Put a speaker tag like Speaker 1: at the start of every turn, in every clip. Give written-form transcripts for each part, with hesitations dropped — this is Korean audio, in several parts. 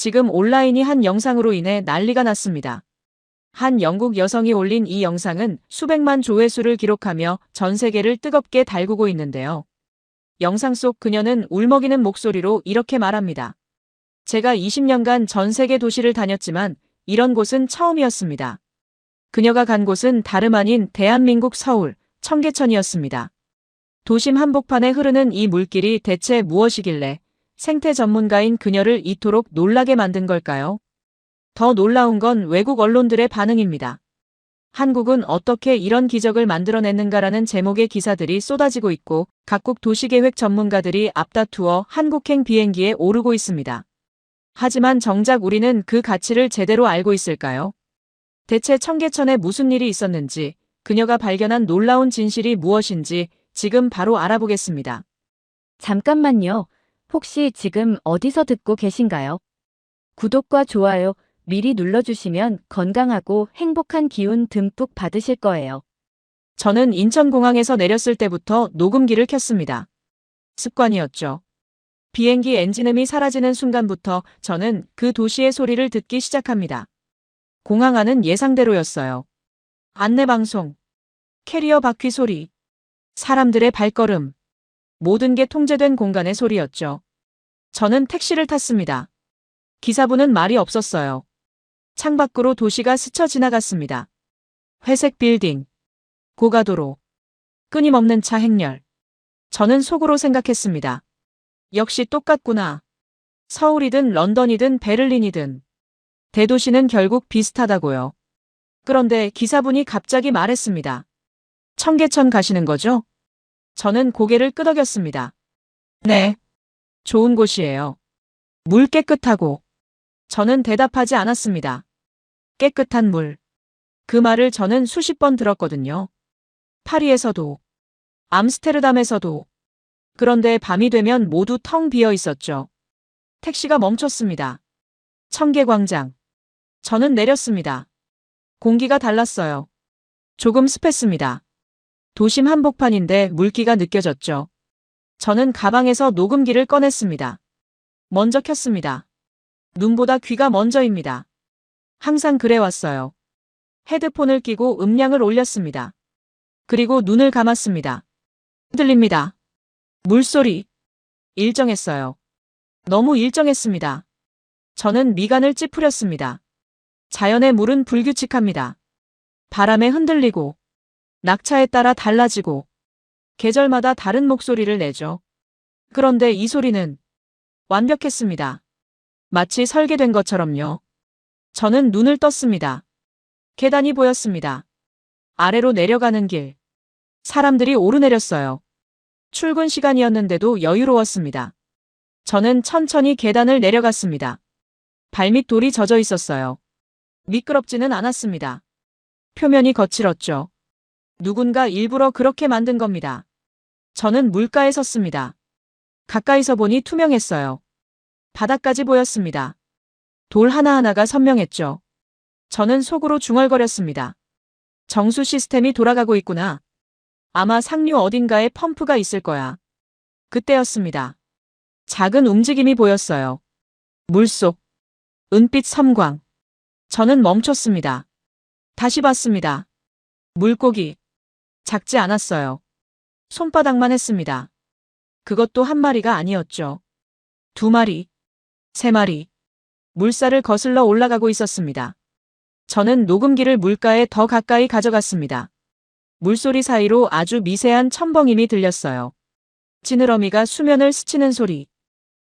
Speaker 1: 지금 온라인이 한 영상으로 인해 난리가 났습니다. 한 영국 여성이 올린 이 영상은 수백만 조회수를 기록하며 전 세계를 뜨겁게 달구고 있는데요. 영상 속 그녀는 울먹이는 목소리로 이렇게 말합니다. 제가 20년간 전 세계 도시를 다녔지만 이런 곳은 처음이었습니다. 그녀가 간 곳은 다름 아닌 대한민국 서울, 청계천이었습니다. 도심 한복판에 흐르는 이 물길이 대체 무엇이길래 생태 전문가인 그녀를 이토록 놀라게 만든 걸까요? 더 놀라운 건 외국 언론들의 반응입니다. 한국은 어떻게 이런 기적을 만들어냈는가라는 제목의 기사들이 쏟아지고 있고 각국 도시계획 전문가들이 앞다투어 한국행 비행기에 오르고 있습니다. 하지만 정작 우리는 그 가치를 제대로 알고 있을까요? 대체 청계천에 무슨 일이 있었는지, 그녀가 발견한 놀라운 진실이 무엇인지 지금 바로 알아보겠습니다.
Speaker 2: 잠깐만요. 혹시 지금 어디서 듣고 계신가요? 구독과 좋아요 미리 눌러주시면 건강하고 행복한 기운 듬뿍 받으실 거예요.
Speaker 1: 저는 인천공항에서 내렸을 때부터 녹음기를 켰습니다. 습관이었죠. 비행기 엔진음이 사라지는 순간부터 저는 그 도시의 소리를 듣기 시작합니다. 공항 안은 예상대로였어요. 안내방송, 캐리어 바퀴 소리, 사람들의 발걸음, 모든 게 통제된 공간의 소리였죠. 저는 택시를 탔습니다. 기사분은 말이 없었어요. 창밖으로 도시가 스쳐 지나갔습니다. 회색 빌딩, 고가도로, 끊임없는 차 행렬. 저는 속으로 생각했습니다. 역시 똑같구나. 서울이든 런던이든 베를린이든 대도시는 결국 비슷하다고요. 그런데 기사분이 갑자기 말했습니다. 청계천 가시는 거죠? 저는 고개를 끄덕였습니다. 네. 좋은 곳이에요. 물 깨끗하고. 저는 대답하지 않았습니다. 깨끗한 물. 그 말을 저는 수십 번 들었거든요. 파리에서도, 암스테르담에서도. 그런데 밤이 되면 모두 텅 비어 있었죠. 택시가 멈췄습니다. 청계광장. 저는 내렸습니다. 공기가 달랐어요. 조금 습했습니다. 도심 한복판인데 물기가 느껴졌죠. 저는 가방에서 녹음기를 꺼냈습니다. 먼저 켰습니다. 눈보다 귀가 먼저입니다. 항상 그래왔어요. 헤드폰을 끼고 음량을 올렸습니다. 그리고 눈을 감았습니다. 흔들립니다. 물소리. 일정했어요. 너무 일정했습니다. 저는 미간을 찌푸렸습니다. 자연의 물은 불규칙합니다. 바람에 흔들리고, 낙차에 따라 달라지고, 계절마다 다른 목소리를 내죠. 그런데 이 소리는 완벽했습니다. 마치 설계된 것처럼요. 저는 눈을 떴습니다. 계단이 보였습니다. 아래로 내려가는 길. 사람들이 오르내렸어요. 출근 시간이었는데도 여유로웠습니다. 저는 천천히 계단을 내려갔습니다. 발밑돌이 젖어 있었어요. 미끄럽지는 않았습니다. 표면이 거칠었죠. 누군가 일부러 그렇게 만든 겁니다. 저는 물가에 섰습니다. 가까이서 보니 투명했어요. 바닥까지 보였습니다. 돌 하나하나가 선명했죠. 저는 속으로 중얼거렸습니다. 정수 시스템이 돌아가고 있구나. 아마 상류 어딘가에 펌프가 있을 거야. 그때였습니다. 작은 움직임이 보였어요. 물속, 은빛 섬광. 저는 멈췄습니다. 다시 봤습니다. 물고기. 작지 않았어요. 손바닥만 했습니다. 그것도 한 마리가 아니었죠. 2마리, 3마리. 물살을 거슬러 올라가고 있었습니다. 저는 녹음기를 물가에 더 가까이 가져갔습니다. 물소리 사이로 아주 미세한 첨벙임이 들렸어요. 지느러미가 수면을 스치는 소리.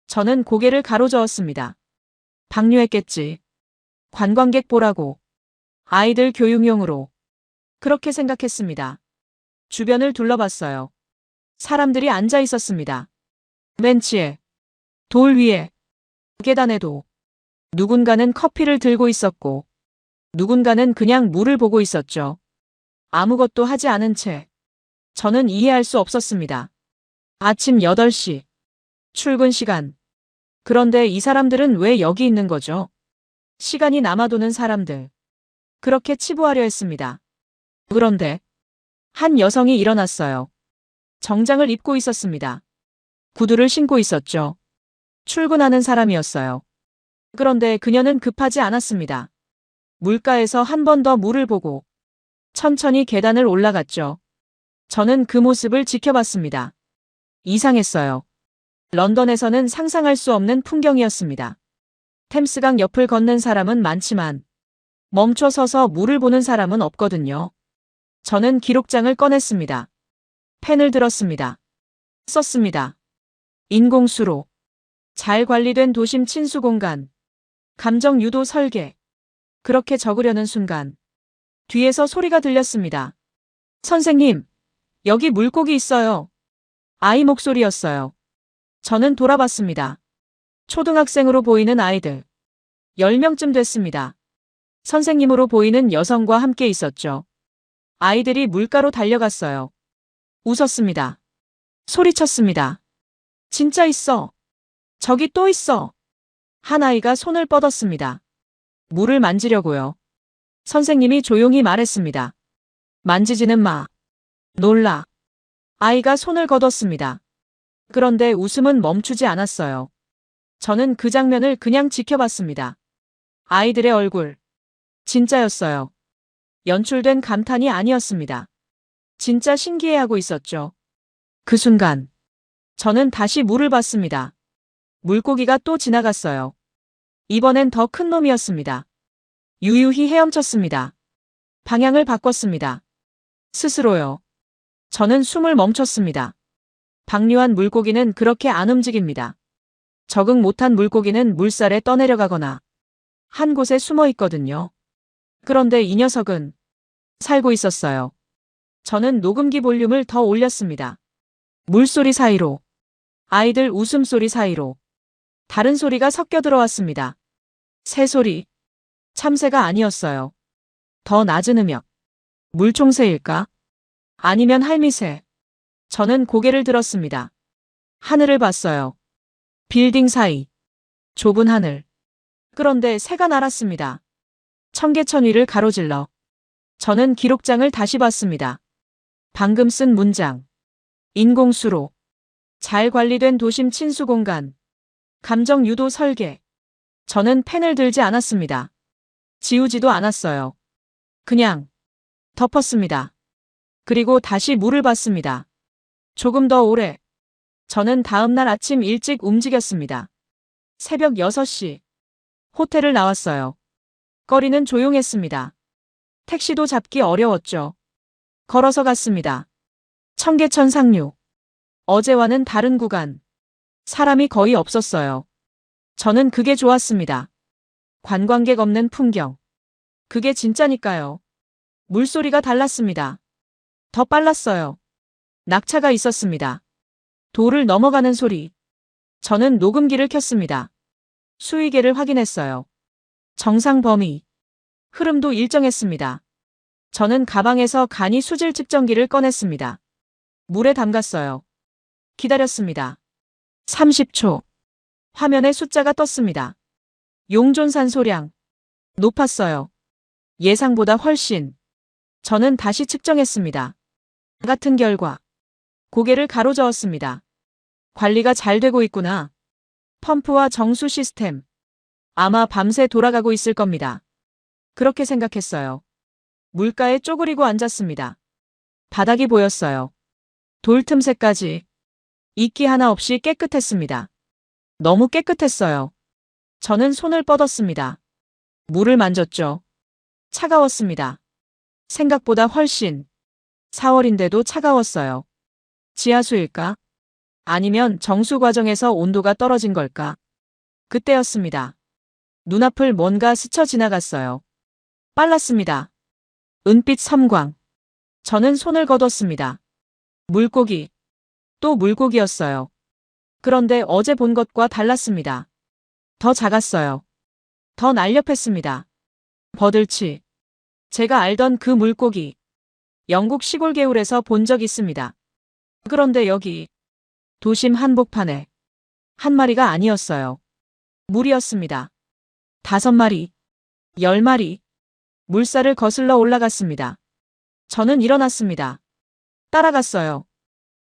Speaker 1: 저는 고개를 가로저었습니다. 방류했겠지. 관광객 보라고. 아이들 교육용으로. 그렇게 생각했습니다. 주변을 둘러봤어요. 사람들이 앉아 있었습니다. 벤치에, 돌 위에, 계단에도. 누군가는 커피를 들고 있었고, 누군가는 그냥 물을 보고 있었죠. 아무것도 하지 않은 채. 저는 이해할 수 없었습니다. 아침 8시. 출근 시간. 그런데 이 사람들은 왜 여기 있는 거죠? 시간이 남아도는 사람들. 그렇게 치부하려 했습니다. 그런데 한 여성이 일어났어요. 정장을 입고 있었습니다. 구두를 신고 있었죠. 출근하는 사람이었어요. 그런데 그녀는 급하지 않았습니다. 물가에서 한 번 더 물을 보고 천천히 계단을 올라갔죠. 저는 그 모습을 지켜봤습니다. 이상했어요. 런던에서는 상상할 수 없는 풍경이었습니다. 템스강 옆을 걷는 사람은 많지만 멈춰 서서 물을 보는 사람은 없거든요. 저는 기록장을 꺼냈습니다. 펜을 들었습니다. 썼습니다. 인공수로. 잘 관리된 도심 친수 공간. 감정 유도 설계. 그렇게 적으려는 순간 뒤에서 소리가 들렸습니다. 선생님, 여기 물고기 있어요. 아이 목소리였어요. 저는 돌아봤습니다. 초등학생으로 보이는 아이들. 10명쯤 됐습니다. 선생님으로 보이는 여성과 함께 있었죠. 아이들이 물가로 달려갔어요. 웃었습니다. 소리쳤습니다. 진짜 있어. 저기 또 있어. 한 아이가 손을 뻗었습니다. 물을 만지려고요. 선생님이 조용히 말했습니다. 만지지는 마. 놀라. 아이가 손을 거뒀습니다. 그런데 웃음은 멈추지 않았어요. 저는 그 장면을 그냥 지켜봤습니다. 아이들의 얼굴. 진짜였어요. 연출된 감탄이 아니었습니다. 진짜 신기해하고 있었죠. 그 순간 저는 다시 물을 봤습니다. 물고기가 또 지나갔어요. 이번엔 더 큰 놈이었습니다. 유유히 헤엄쳤습니다. 방향을 바꿨습니다. 스스로요. 저는 숨을 멈췄습니다. 방류한 물고기는 그렇게 안 움직입니다. 적응 못한 물고기는 물살에 떠내려가거나 한 곳에 숨어 있거든요. 그런데 이 녀석은 살고 있었어요. 저는 녹음기 볼륨을 더 올렸습니다. 물소리 사이로, 아이들 웃음소리 사이로 다른 소리가 섞여 들어왔습니다. 새소리. 참새가 아니었어요. 더 낮은 음역. 물총새일까? 아니면 할미새. 저는 고개를 들었습니다. 하늘을 봤어요. 빌딩 사이. 좁은 하늘. 그런데 새가 날았습니다. 청계천 위를 가로질러. 저는 기록장을 다시 봤습니다. 방금 쓴 문장. 인공수로. 잘 관리된 도심 친수 공간. 감정 유도 설계. 저는 펜을 들지 않았습니다. 지우지도 않았어요. 그냥 덮었습니다. 그리고 다시 물을 봤습니다. 조금 더 오래. 저는 다음 날 아침 일찍 움직였습니다. 새벽 6시. 호텔을 나왔어요. 거리는 조용했습니다. 택시도 잡기 어려웠죠. 걸어서 갔습니다. 청계천 상류. 어제와는 다른 구간. 사람이 거의 없었어요. 저는 그게 좋았습니다. 관광객 없는 풍경. 그게 진짜니까요. 물소리가 달랐습니다. 더 빨랐어요. 낙차가 있었습니다. 돌을 넘어가는 소리. 저는 녹음기를 켰습니다. 수위계를 확인했어요. 정상 범위. 흐름도 일정했습니다. 저는 가방에서 간이 수질 측정기를 꺼냈습니다. 물에 담갔어요. 기다렸습니다. 30초. 화면에 숫자가 떴습니다. 용존산 소량. 높았어요. 예상보다 훨씬. 저는 다시 측정했습니다. 같은 결과. 고개를 가로저었습니다. 관리가 잘 되고 있구나. 펌프와 정수 시스템. 아마 밤새 돌아가고 있을 겁니다. 그렇게 생각했어요. 물가에 쪼그리고 앉았습니다. 바닥이 보였어요. 돌 틈새까지. 이끼 하나 없이 깨끗했습니다. 너무 깨끗했어요. 저는 손을 뻗었습니다. 물을 만졌죠. 차가웠습니다. 생각보다 훨씬. 4월인데도 차가웠어요. 지하수일까? 아니면 정수 과정에서 온도가 떨어진 걸까? 그때였습니다. 눈앞을 뭔가 스쳐 지나갔어요. 빨랐습니다. 은빛 섬광. 저는 손을 거뒀습니다. 물고기. 또 물고기였어요. 그런데 어제 본 것과 달랐습니다. 더 작았어요. 더 날렵했습니다. 버들치. 제가 알던 그 물고기. 영국 시골 개울에서 본 적 있습니다. 그런데 여기 도심 한복판에 한 마리가 아니었어요. 물이었습니다. 5마리, 10마리. 물살을 거슬러 올라갔습니다. 저는 일어났습니다. 따라갔어요.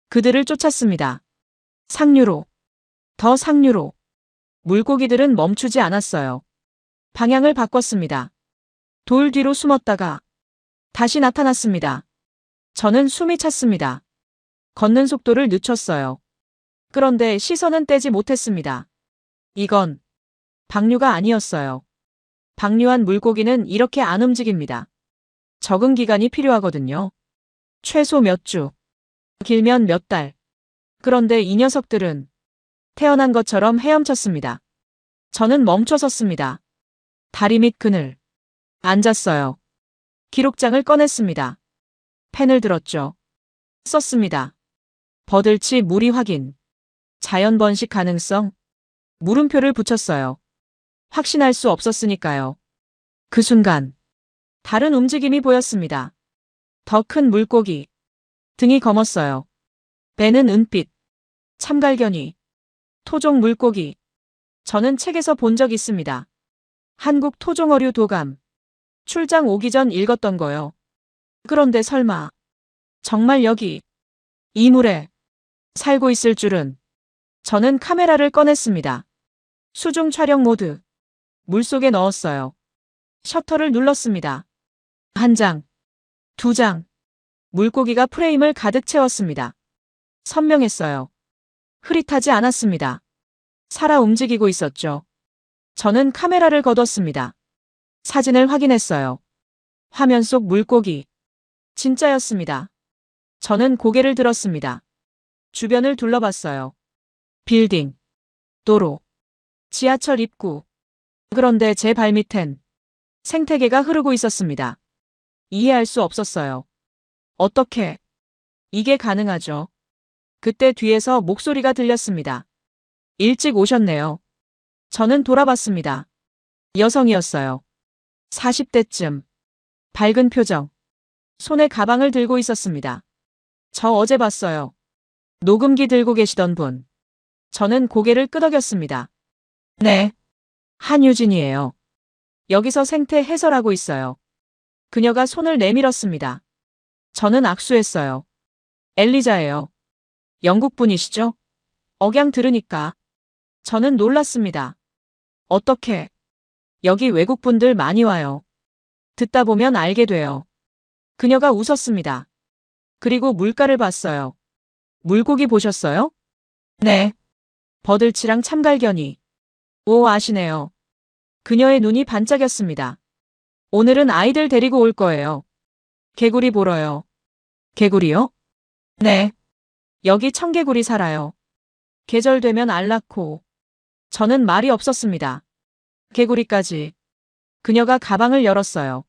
Speaker 1: 그들을 쫓았습니다. 상류로. 더 상류로. 물고기들은 멈추지 않았어요. 방향을 바꿨습니다. 돌 뒤로 숨었다가 다시 나타났습니다. 저는 숨이 찼습니다. 걷는 속도를 늦췄어요. 그런데 시선은 떼지 못했습니다. 이건 방류가 아니었어요. 방류한 물고기는 이렇게 안 움직입니다. 적응 기간이 필요하거든요. 최소 몇 주, 길면 몇 달. 그런데 이 녀석들은 태어난 것처럼 헤엄쳤습니다. 저는 멈춰 섰습니다. 다리 밑 그늘. 앉았어요. 기록장을 꺼냈습니다. 펜을 들었죠. 썼습니다. 버들치 무리 확인. 자연 번식 가능성. 물음표를 붙였어요. 확신할 수 없었으니까요. 그 순간 다른 움직임이 보였습니다. 더 큰 물고기. 등이 검었어요. 배는 은빛. 참갈견이. 토종 물고기. 저는 책에서 본 적 있습니다. 한국 토종어류 도감. 출장 오기 전 읽었던 거요. 그런데 설마 정말 여기 이 물에 살고 있을 줄은. 저는 카메라를 꺼냈습니다. 수중 촬영 모드. 물속에 넣었어요. 셔터를 눌렀습니다. 한 장, 두 장. 물고기가 프레임을 가득 채웠습니다. 선명했어요. 흐릿하지 않았습니다. 살아 움직이고 있었죠. 저는 카메라를 거뒀습니다. 사진을 확인했어요. 화면 속 물고기. 진짜였습니다. 저는 고개를 들었습니다. 주변을 둘러봤어요. 빌딩, 도로, 지하철 입구. 그런데 제 발밑엔 생태계가 흐르고 있었습니다. 이해할 수 없었어요. 어떻게 이게 가능하죠? 그때 뒤에서 목소리가 들렸습니다. 일찍 오셨네요. 저는 돌아봤습니다. 여성이었어요. 40대쯤. 밝은 표정. 손에 가방을 들고 있었습니다. 저 어제 봤어요. 녹음기 들고 계시던 분. 저는 고개를 끄덕였습니다. 네. 한유진이에요. 여기서 생태 해설하고 있어요. 그녀가 손을 내밀었습니다. 저는 악수했어요. 엘리자예요. 영국 분이시죠? 억양 들으니까. 저는 놀랐습니다. 어떻게? 여기 외국 분들 많이 와요. 듣다 보면 알게 돼요. 그녀가 웃었습니다. 그리고 물가를 봤어요. 물고기 보셨어요? 네. 버들치랑 참갈견이. 오, 아시네요. 그녀의 눈이 반짝였습니다. 오늘은 아이들 데리고 올 거예요. 개구리 보러요. 개구리요? 네. 여기 청개구리 살아요. 계절 되면 알 낳고. 저는 말이 없었습니다. 개구리까지. 그녀가 가방을 열었어요.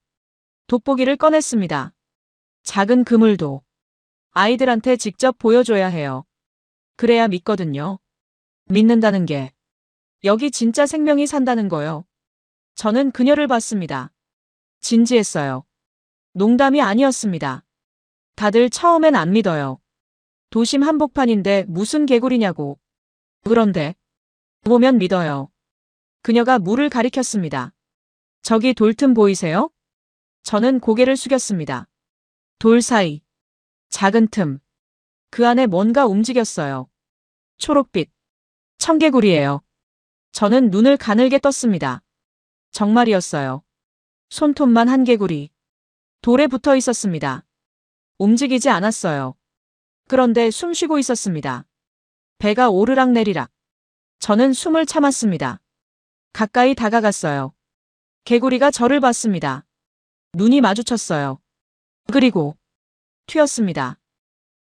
Speaker 1: 돋보기를 꺼냈습니다. 작은 그물도. 아이들한테 직접 보여줘야 해요. 그래야 믿거든요. 믿는다는 게. 여기 진짜 생명이 산다는 거요. 저는 그녀를 봤습니다. 진지했어요. 농담이 아니었습니다. 다들 처음엔 안 믿어요. 도심 한복판인데 무슨 개구리냐고. 그런데 보면 믿어요. 그녀가 물을 가리켰습니다. 저기 돌틈 보이세요? 저는 고개를 숙였습니다. 돌 사이. 작은 틈. 그 안에 뭔가 움직였어요. 초록빛. 청개구리예요. 저는 눈을 가늘게 떴습니다. 정말이었어요. 손톱만 한 개구리. 돌에 붙어 있었습니다. 움직이지 않았어요. 그런데 숨 쉬고 있었습니다. 배가 오르락내리락. 저는 숨을 참았습니다. 가까이 다가갔어요. 개구리가 저를 봤습니다. 눈이 마주쳤어요. 그리고 튀었습니다.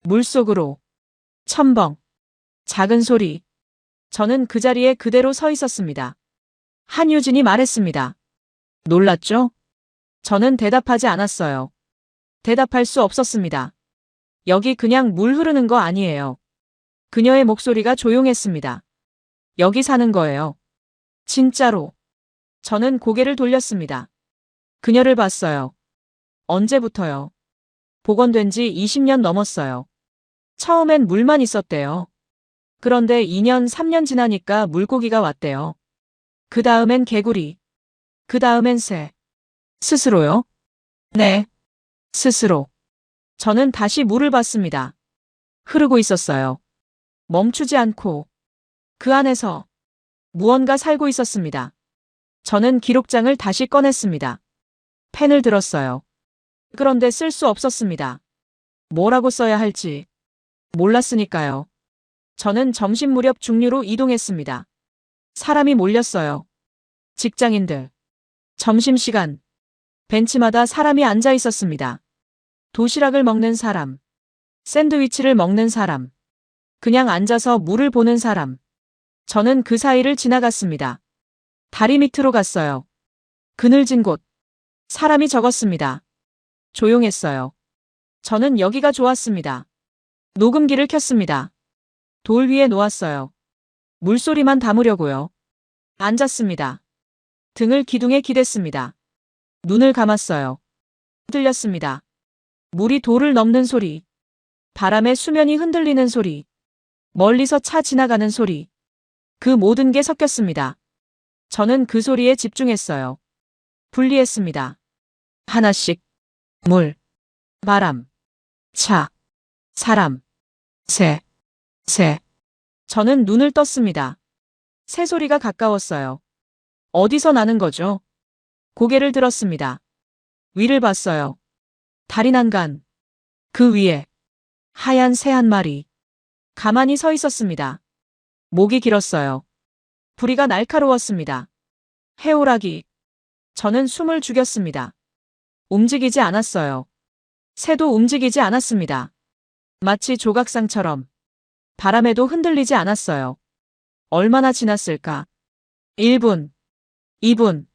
Speaker 1: 물속으로. 첨벙. 작은 소리. 저는 그 자리에 그대로 서 있었습니다. 한유진이 말했습니다. 놀랐죠? 저는 대답하지 않았어요. 대답할 수 없었습니다. 여기 그냥 물 흐르는 거 아니에요. 그녀의 목소리가 조용했습니다. 여기 사는 거예요. 진짜로. 저는 고개를 돌렸습니다. 그녀를 봤어요. 언제부터요? 복원된 지 20년 넘었어요. 처음엔 물만 있었대요. 그런데 2년, 3년 지나니까 물고기가 왔대요. 그 다음엔 개구리. 그 다음엔 새. 스스로요? 네. 스스로. 저는 다시 물을 봤습니다. 흐르고 있었어요. 멈추지 않고. 그 안에서 무언가 살고 있었습니다. 저는 기록장을 다시 꺼냈습니다. 펜을 들었어요. 그런데 쓸 수 없었습니다. 뭐라고 써야 할지 몰랐으니까요. 저는 점심 무렵 중류로 이동했습니다. 사람이 몰렸어요. 직장인들. 점심시간. 벤치마다 사람이 앉아 있었습니다. 도시락을 먹는 사람. 샌드위치를 먹는 사람. 그냥 앉아서 물을 보는 사람. 저는 그 사이를 지나갔습니다. 다리 밑으로 갔어요. 그늘진 곳. 사람이 적었습니다. 조용했어요. 저는 여기가 좋았습니다. 녹음기를 켰습니다. 돌 위에 놓았어요. 물소리만 담으려고요. 앉았습니다. 등을 기둥에 기댔습니다. 눈을 감았어요. 들렸습니다. 물이 돌을 넘는 소리. 바람에 수면이 흔들리는 소리. 멀리서 차 지나가는 소리. 그 모든 게 섞였습니다. 저는 그 소리에 집중했어요. 분리했습니다. 하나씩. 물, 바람, 차, 사람, 새. 저는 눈을 떴습니다. 새소리가 가까웠어요. 어디서 나는 거죠? 고개를 들었습니다. 위를 봤어요. 달인 한간. 그 위에 하얀 새 한 마리. 가만히 서 있었습니다. 목이 길었어요. 부리가 날카로웠습니다. 해오라기. 저는 숨을 죽였습니다. 움직이지 않았어요. 새도 움직이지 않았습니다. 마치 조각상처럼. 바람에도 흔들리지 않았어요. 얼마나 지났을까? 1분, 2분.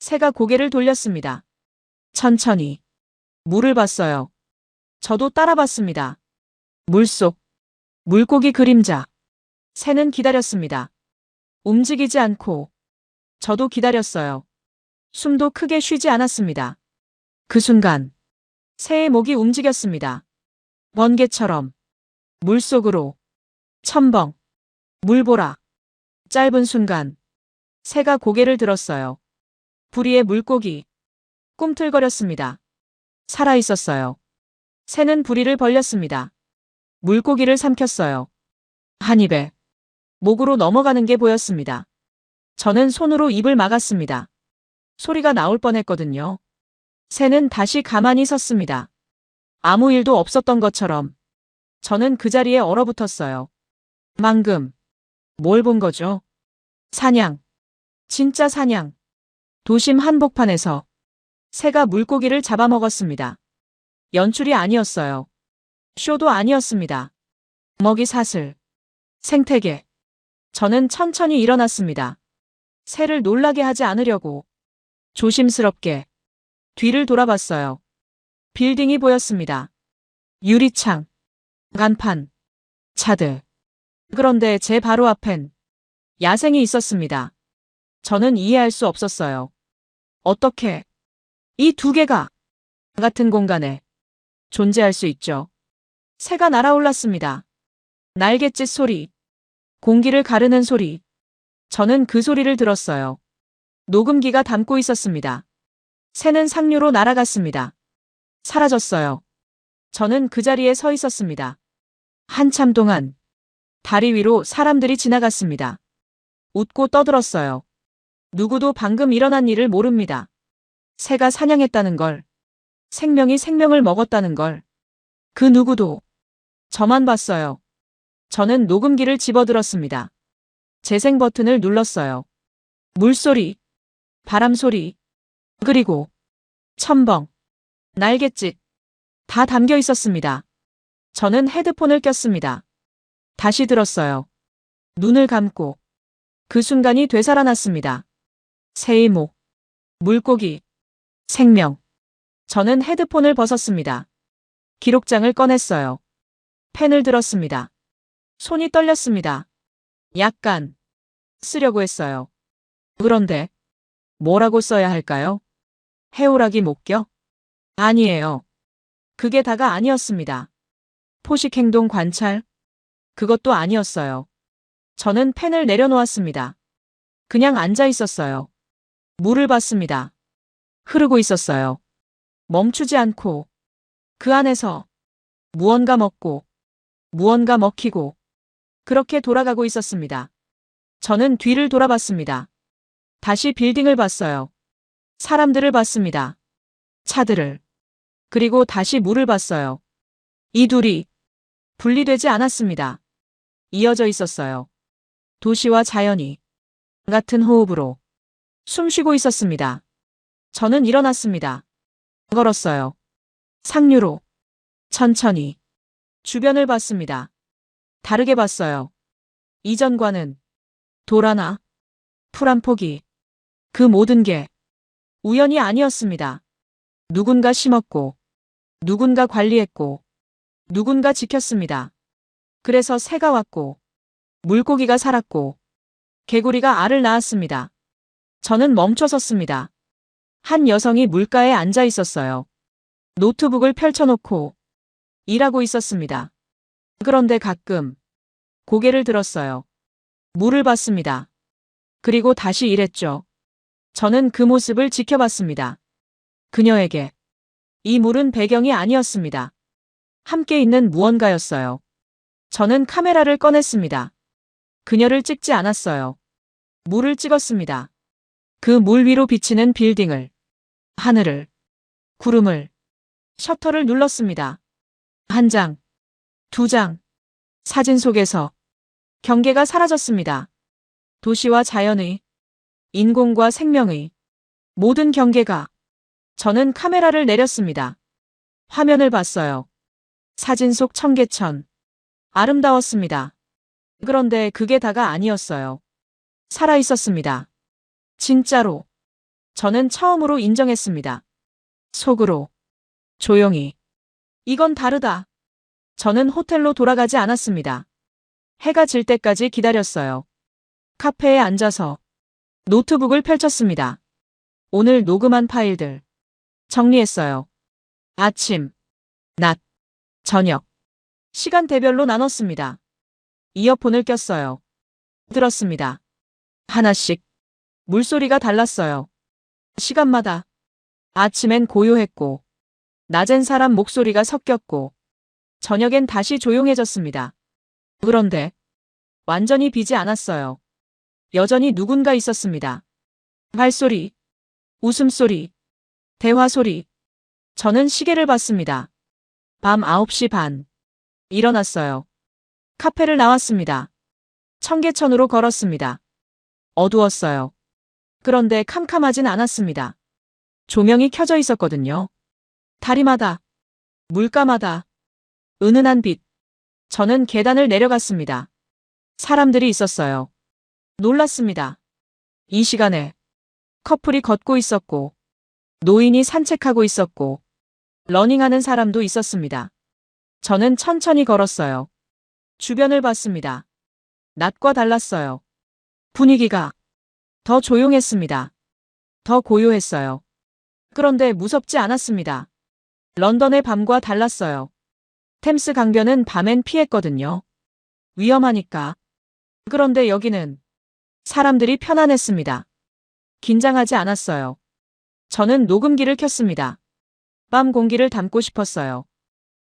Speaker 1: 새가 고개를 돌렸습니다. 천천히. 물을 봤어요. 저도 따라봤습니다. 물속. 물고기 그림자. 새는 기다렸습니다. 움직이지 않고. 저도 기다렸어요. 숨도 크게 쉬지 않았습니다. 그 순간. 새의 목이 움직였습니다. 번개처럼. 물속으로. 첨벙. 물보라. 짧은 순간. 새가 고개를 들었어요. 부리의 물고기. 꿈틀거렸습니다. 살아있었어요. 새는 부리를 벌렸습니다. 물고기를 삼켰어요. 한 입에. 목으로 넘어가는 게 보였습니다. 저는 손으로 입을 막았습니다. 소리가 나올 뻔했거든요. 새는 다시 가만히 섰습니다. 아무 일도 없었던 것처럼. 저는 그 자리에 얼어붙었어요. 방금. 뭘 본 거죠? 사냥. 진짜 사냥. 도심 한복판에서 새가 물고기를 잡아먹었습니다. 연출이 아니었어요. 쇼도 아니었습니다. 먹이 사슬. 생태계. 저는 천천히 일어났습니다. 새를 놀라게 하지 않으려고. 조심스럽게. 뒤를 돌아봤어요. 빌딩이 보였습니다. 유리창. 간판. 차들. 그런데 제 바로 앞엔 야생이 있었습니다. 저는 이해할 수 없었어요. 어떻게 이 두 개가 같은 공간에 존재할 수 있죠? 새가 날아올랐습니다. 날갯짓 소리. 공기를 가르는 소리. 저는 그 소리를 들었어요. 녹음기가 담고 있었습니다. 새는 상류로 날아갔습니다. 사라졌어요. 저는 그 자리에 서 있었습니다. 한참 동안 다리 위로 사람들이 지나갔습니다. 웃고 떠들었어요. 누구도 방금 일어난 일을 모릅니다. 새가 사냥했다는 걸, 생명이 생명을 먹었다는 걸. 그 누구도. 저만 봤어요. 저는 녹음기를 집어들었습니다. 재생 버튼을 눌렀어요. 물소리, 바람소리, 그리고 첨벙, 날갯짓. 다 담겨 있었습니다. 저는 헤드폰을 꼈습니다. 다시 들었어요. 눈을 감고. 그 순간이 되살아났습니다. 새의 목, 물고기, 생명. 저는 헤드폰을 벗었습니다. 기록장을 꺼냈어요. 펜을 들었습니다. 손이 떨렸습니다. 약간 쓰려고 했어요. 그런데 뭐라고 써야 할까요? 해오라기 목격? 아니에요. 그게 다가 아니었습니다. 포식행동 관찰? 그것도 아니었어요. 저는 펜을 내려놓았습니다. 그냥 앉아 있었어요. 물을 봤습니다. 흐르고 있었어요. 멈추지 않고. 그 안에서 무언가 먹고, 무언가 먹히고, 그렇게 돌아가고 있었습니다. 저는 뒤를 돌아봤습니다. 다시 빌딩을 봤어요. 사람들을 봤습니다. 차들을. 그리고 다시 물을 봤어요. 이 둘이 분리되지 않았습니다. 이어져 있었어요. 도시와 자연이 같은 호흡으로 숨 쉬고 있었습니다. 저는 일어났습니다. 걸었어요. 상류로. 천천히. 주변을 봤습니다. 다르게 봤어요. 이전과는 돌 하나, 풀 한 포기. 그 모든 게 우연이 아니었습니다. 누군가 심었고, 누군가 관리했고, 누군가 지켰습니다. 그래서 새가 왔고, 물고기가 살았고, 개구리가 알을 낳았습니다. 저는 멈춰 섰습니다. 한 여성이 물가에 앉아 있었어요. 노트북을 펼쳐놓고 일하고 있었습니다. 그런데 가끔 고개를 들었어요. 물을 봤습니다. 그리고 다시 일했죠. 저는 그 모습을 지켜봤습니다. 그녀에게 이 물은 배경이 아니었습니다. 함께 있는 무언가였어요. 저는 카메라를 꺼냈습니다. 그녀를 찍지 않았어요. 물을 찍었습니다. 그 물 위로 비치는 빌딩을, 하늘을, 구름을, 셔터를 눌렀습니다. 한 장, 두 장, 사진 속에서 경계가 사라졌습니다. 도시와 자연의, 인공과 생명의 모든 경계가. 저는 카메라를 내렸습니다. 화면을 봤어요. 사진 속 청계천. 아름다웠습니다. 그런데 그게 다가 아니었어요. 살아 있었습니다. 진짜로. 저는 처음으로 인정했습니다. 속으로. 조용히. 이건 다르다. 저는 호텔로 돌아가지 않았습니다. 해가 질 때까지 기다렸어요. 카페에 앉아서 노트북을 펼쳤습니다. 오늘 녹음한 파일들 정리했어요. 아침, 낮, 저녁, 시간대별로 나눴습니다. 이어폰을 꼈어요. 들었습니다. 하나씩. 물소리가 달랐어요. 시간마다. 아침엔 고요했고, 낮엔 사람 목소리가 섞였고, 저녁엔 다시 조용해졌습니다. 그런데 완전히 비지 않았어요. 여전히 누군가 있었습니다. 발소리, 웃음소리, 대화소리. 저는 시계를 봤습니다. 밤 9시 반. 일어났어요. 카페를 나왔습니다. 청계천으로 걸었습니다. 어두웠어요. 그런데 캄캄하진 않았습니다. 조명이 켜져 있었거든요. 다리마다, 물가마다, 은은한 빛. 저는 계단을 내려갔습니다. 사람들이 있었어요. 놀랐습니다. 이 시간에 커플이 걷고 있었고, 노인이 산책하고 있었고, 러닝하는 사람도 있었습니다. 저는 천천히 걸었어요. 주변을 봤습니다. 낮과 달랐어요. 분위기가 더 조용했습니다. 더 고요했어요. 그런데 무섭지 않았습니다. 런던의 밤과 달랐어요. 템스 강변은 밤엔 피했거든요. 위험하니까. 그런데 여기는 사람들이 편안했습니다. 긴장하지 않았어요. 저는 녹음기를 켰습니다. 밤 공기를 담고 싶었어요.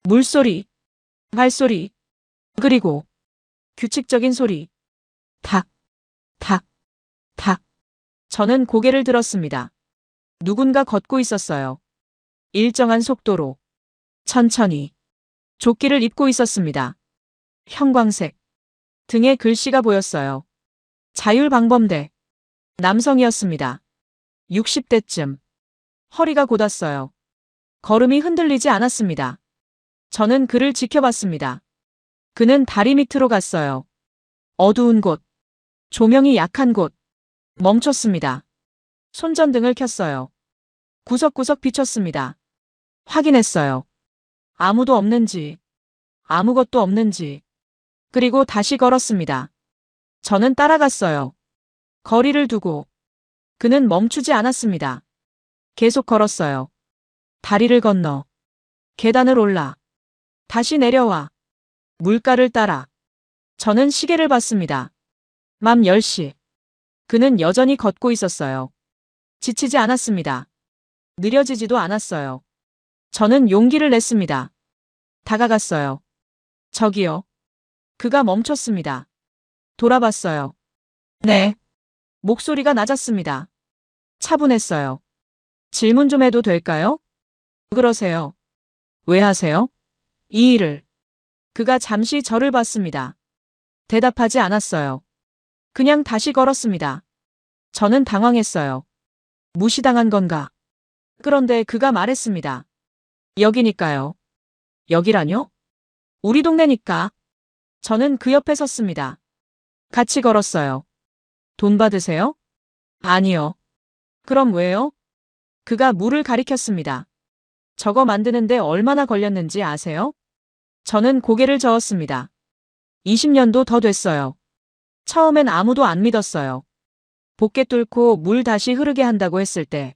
Speaker 1: 물소리, 발소리, 그리고 규칙적인 소리. 탁, 탁, 탁. 저는 고개를 들었습니다. 누군가 걷고 있었어요. 일정한 속도로. 천천히. 조끼를 입고 있었습니다. 형광색. 등에 글씨가 보였어요. 자율방범대. 남성이었습니다. 60대쯤. 허리가 곧았어요. 걸음이 흔들리지 않았습니다. 저는 그를 지켜봤습니다. 그는 다리 밑으로 갔어요. 어두운 곳. 조명이 약한 곳. 멈췄습니다. 손전등을 켰어요. 구석구석 비췄습니다. 확인했어요. 아무도 없는지, 아무것도 없는지. 그리고 다시 걸었습니다. 저는 따라갔어요. 거리를 두고. 그는 멈추지 않았습니다. 계속 걸었어요. 다리를 건너. 계단을 올라. 다시 내려와. 물가를 따라. 저는 시계를 봤습니다. 밤 10시. 그는 여전히 걷고 있었어요. 지치지 않았습니다. 느려지지도 않았어요. 저는 용기를 냈습니다. 다가갔어요. 저기요. 그가 멈췄습니다. 돌아봤어요. 네. 목소리가 낮았습니다. 차분했어요. 질문 좀 해도 될까요? 그러세요. 왜 하세요? 이 일을. 그가 잠시 저를 봤습니다. 대답하지 않았어요. 그냥 다시 걸었습니다. 저는 당황했어요. 무시당한 건가? 그런데 그가 말했습니다. 여기니까요. 여기라뇨? 우리 동네니까. 저는 그 옆에 섰습니다. 같이 걸었어요. 돈 받으세요? 아니요. 그럼 왜요? 그가 물을 가리켰습니다. 저거 만드는데 얼마나 걸렸는지 아세요? 저는 고개를 저었습니다. 20년도 더 됐어요. 처음엔 아무도 안 믿었어요. 복개 뚫고 물 다시 흐르게 한다고 했을 때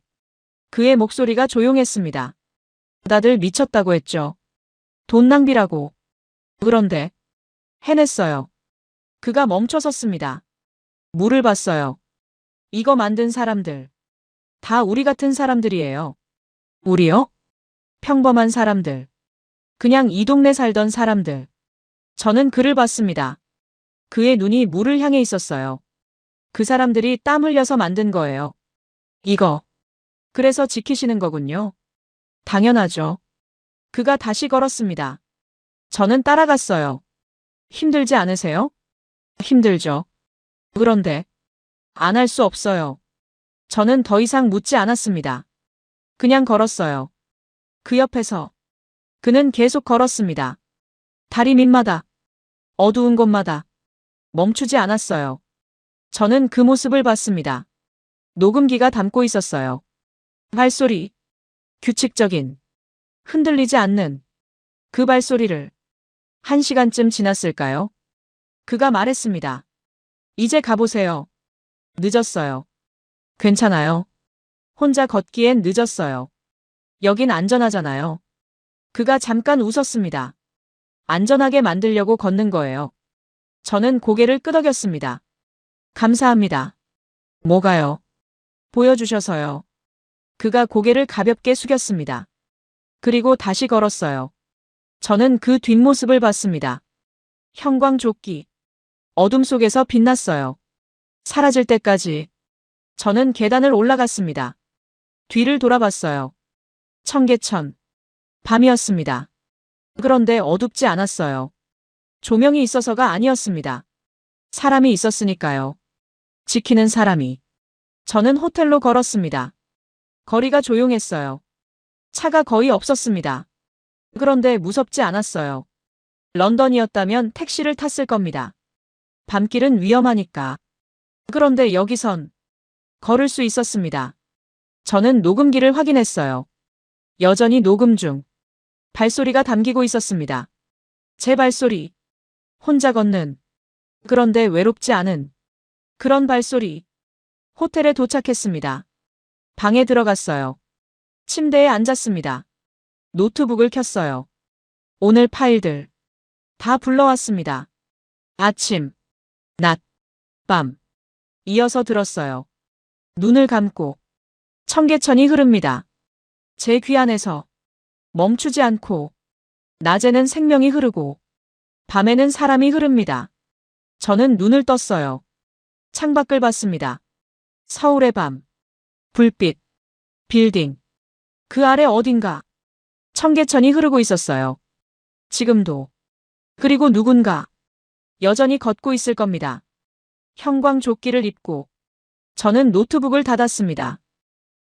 Speaker 1: 그의 목소리가 조용했습니다. 다들 미쳤다고 했죠. 돈 낭비라고. 그런데 해냈어요. 그가 멈춰 섰습니다. 물을 봤어요. 이거 만든 사람들. 다 우리 같은 사람들이에요. 우리요? 평범한 사람들. 그냥 이 동네 살던 사람들. 저는 그를 봤습니다. 그의 눈이 물을 향해 있었어요. 그 사람들이 땀 흘려서 만든 거예요. 이거. 그래서 지키시는 거군요. 당연하죠. 그가 다시 걸었습니다. 저는 따라갔어요. 힘들지 않으세요? 힘들죠. 그런데 안 할 수 없어요. 저는 더 이상 묻지 않았습니다. 그냥 걸었어요. 그 옆에서 그는 계속 걸었습니다. 다리 밑마다, 어두운 곳마다 멈추지 않았어요. 저는 그 모습을 봤습니다. 녹음기가 담고 있었어요. 발소리, 규칙적인, 흔들리지 않는 그 발소리를 1시간쯤 지났을까요? 그가 말했습니다. 이제 가보세요. 늦었어요. 괜찮아요. 혼자 걷기엔 늦었어요. 여긴 안전하잖아요. 그가 잠깐 웃었습니다. 안전하게 만들려고 걷는 거예요. 저는 고개를 끄덕였습니다. 감사합니다. 뭐가요? 보여주셔서요. 그가 고개를 가볍게 숙였습니다. 그리고 다시 걸었어요. 저는 그 뒷모습을 봤습니다. 형광조끼. 어둠 속에서 빛났어요. 사라질 때까지. 저는 계단을 올라갔습니다. 뒤를 돌아봤어요. 청계천. 밤이었습니다. 그런데 어둡지 않았어요. 조명이 있어서가 아니었습니다. 사람이 있었으니까요. 지키는 사람이. 저는 호텔로 걸었습니다. 거리가 조용했어요. 차가 거의 없었습니다. 그런데 무섭지 않았어요. 런던이었다면 택시를 탔을 겁니다. 밤길은 위험하니까. 그런데 여기선 걸을 수 있었습니다. 저는 녹음기를 확인했어요. 여전히 녹음 중. 발소리가 담기고 있었습니다. 제 발소리. 혼자 걷는. 그런데 외롭지 않은. 그런 발소리. 호텔에 도착했습니다. 방에 들어갔어요. 침대에 앉았습니다. 노트북을 켰어요. 오늘 파일들. 다 불러왔습니다. 아침, 낮, 밤. 이어서 들었어요. 눈을 감고. 청계천이 흐릅니다. 제 귀 안에서. 멈추지 않고. 낮에는 생명이 흐르고. 밤에는 사람이 흐릅니다. 저는 눈을 떴어요. 창밖을 봤습니다. 서울의 밤. 불빛. 빌딩. 그 아래 어딘가. 청계천이 흐르고 있었어요. 지금도. 그리고 누군가. 여전히 걷고 있을 겁니다. 형광조끼를 입고. 저는 노트북을 닫았습니다.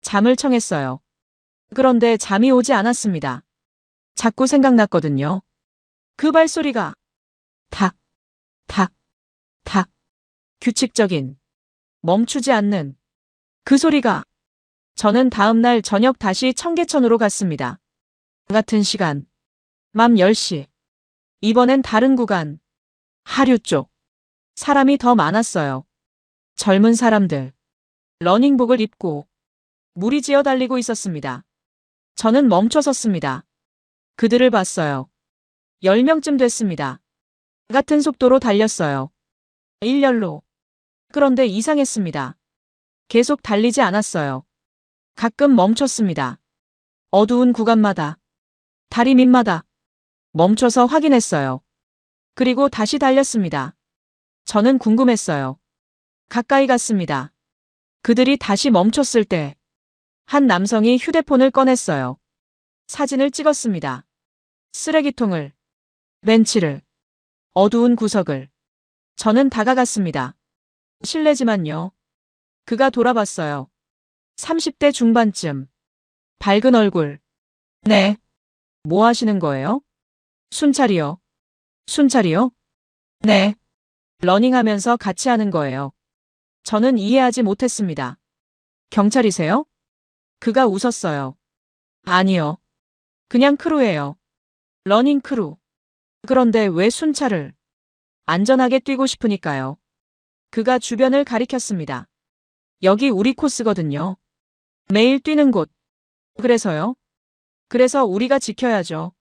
Speaker 1: 잠을 청했어요. 그런데 잠이 오지 않았습니다. 자꾸 생각났거든요. 그 발소리가. 탁, 탁, 탁. 규칙적인. 멈추지 않는. 그 소리가. 저는 다음날 저녁 다시 청계천으로 갔습니다. 같은 시간. 밤 10시. 이번엔 다른 구간. 하류 쪽. 사람이 더 많았어요. 젊은 사람들. 러닝복을 입고. 물이 지어 달리고 있었습니다. 저는 멈춰 섰습니다. 그들을 봤어요. 10명쯤 됐습니다. 같은 속도로 달렸어요. 일렬로. 그런데 이상했습니다. 계속 달리지 않았어요. 가끔 멈췄습니다. 어두운 구간마다. 다리 밑마다. 멈춰서 확인했어요. 그리고 다시 달렸습니다. 저는 궁금했어요. 가까이 갔습니다. 그들이 다시 멈췄을 때 한 남성이 휴대폰을 꺼냈어요. 사진을 찍었습니다. 쓰레기통을, 벤치를, 어두운 구석을. 저는 다가갔습니다. 실례지만요. 그가 돌아봤어요. 30대 중반쯤. 밝은 얼굴. 네. 뭐 하시는 거예요? 순찰이요. 순찰이요? 네. 러닝하면서 같이 하는 거예요. 저는 이해하지 못했습니다. 경찰이세요? 그가 웃었어요. 아니요. 그냥 크루예요. 러닝 크루. 그런데 왜 순찰을? 안전하게 뛰고 싶으니까요. 그가 주변을 가리켰습니다. 여기 우리 코스거든요. 매일 뛰는 곳. 그래서요? 그래서 우리가 지켜야죠.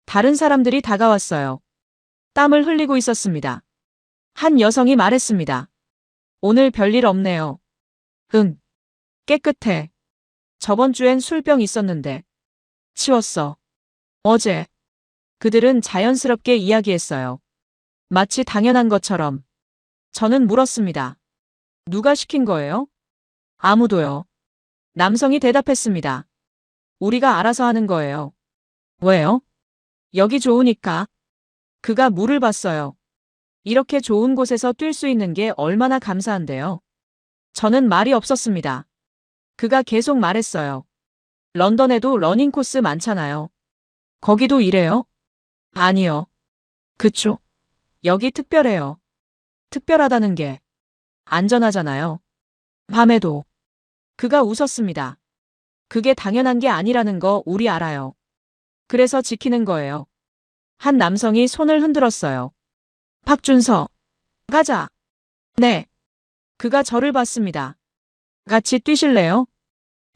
Speaker 1: 다른 사람들이 다가왔어요. 땀을 흘리고 있었습니다. 한 여성이 말했습니다. 오늘 별일 없네요. 응. 깨끗해. 저번 주엔 술병 있었는데. 치웠어. 어제. 그들은 자연스럽게 이야기했어요. 마치 당연한 것처럼. 저는 물었습니다. 누가 시킨 거예요? 아무도요. 남성이 대답했습니다. 우리가 알아서 하는 거예요. 왜요? 여기 좋으니까. 그가 물을 봤어요. 이렇게 좋은 곳에서 뛸 수 있는 게 얼마나 감사한데요. 저는 말이 없었습니다. 그가 계속 말했어요. 런던에도 러닝 코스 많잖아요. 거기도 이래요? 아니요. 그쵸. 여기 특별해요. 특별하다는 게 안전하잖아요. 밤에도. 그가 웃었습니다. 그게 당연한 게 아니라는 거 우리 알아요. 그래서 지키는 거예요. 한 남성이 손을 흔들었어요. 박준서. 가자. 네. 그가 저를 봤습니다. 같이 뛰실래요?